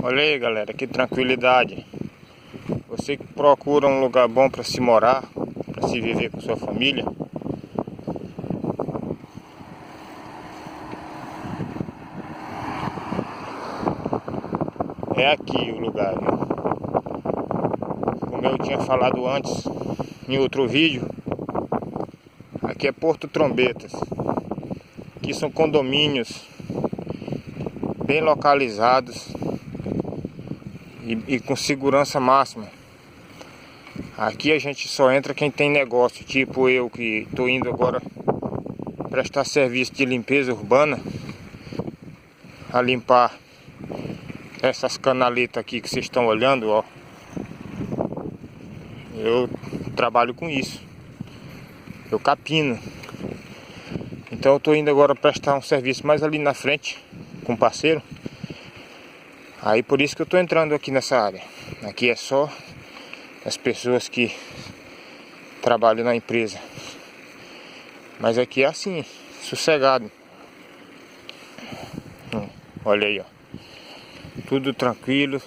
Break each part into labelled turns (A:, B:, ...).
A: Olha aí, galera, que tranquilidade. Você que procura um lugar bom para se morar, para se viver com sua família. É aqui o lugar, viu? Como eu tinha falado antes em outro vídeo, aqui é Porto Trombetas. Aqui são condomínios bem localizados e com segurança máxima. Aqui a gente só entra quem tem negócio, tipo eu que estou indo agora prestar serviço de limpeza urbana, a limpar essas canaletas aqui que vocês estão olhando, ó. Eu trabalho com isso, eu capino. Então eu estou indo agora prestar um serviço mais ali na frente com um parceiro. Aí por isso que eu estou entrando aqui nessa área. Aqui é só as pessoas que trabalham na empresa. Mas aqui é assim, sossegado. Olha aí, ó. Tudo tranquilo.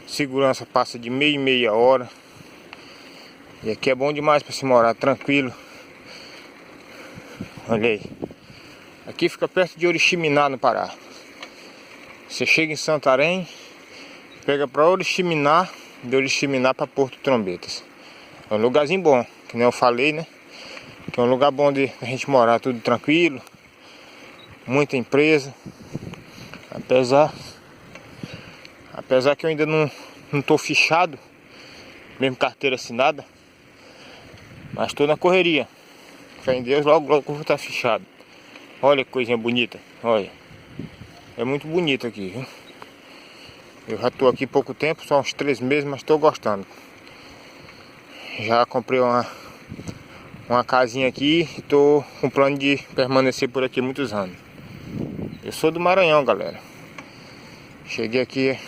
A: Segurança passa de meia em meia hora. E aqui é bom demais para se morar tranquilo. Olha aí. Aqui fica perto de Oriximiná, no Pará. Você chega em Santarém, pega para Oriximiná, de Oriximiná para Porto Trombetas. É um lugarzinho bom, que nem eu falei, né? Que é um lugar bom de a gente morar, tudo tranquilo. Muita empresa. Apesar que eu ainda não tô fichado, mesmo carteira assinada. Mas estou na correria. Fé em Deus, logo eu vou estar fichado. Olha que coisinha bonita, olha. É muito bonito aqui, viu? Eu já estou aqui pouco tempo, só uns 3 meses, mas estou gostando. Já comprei uma casinha aqui e estou com plano de permanecer por aqui muitos anos. Eu sou do Maranhão, galera. Cheguei aqui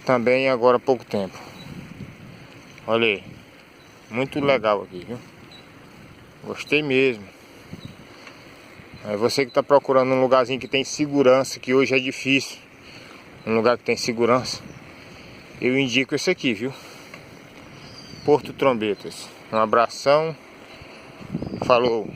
A: também agora há pouco tempo. Olha aí. Muito legal aqui, viu? Gostei mesmo. É você que está procurando um lugarzinho que tem segurança, que hoje é difícil. Um lugar que tem segurança. Eu indico esse aqui, viu? Porto Trombetas. Um abração. Falou.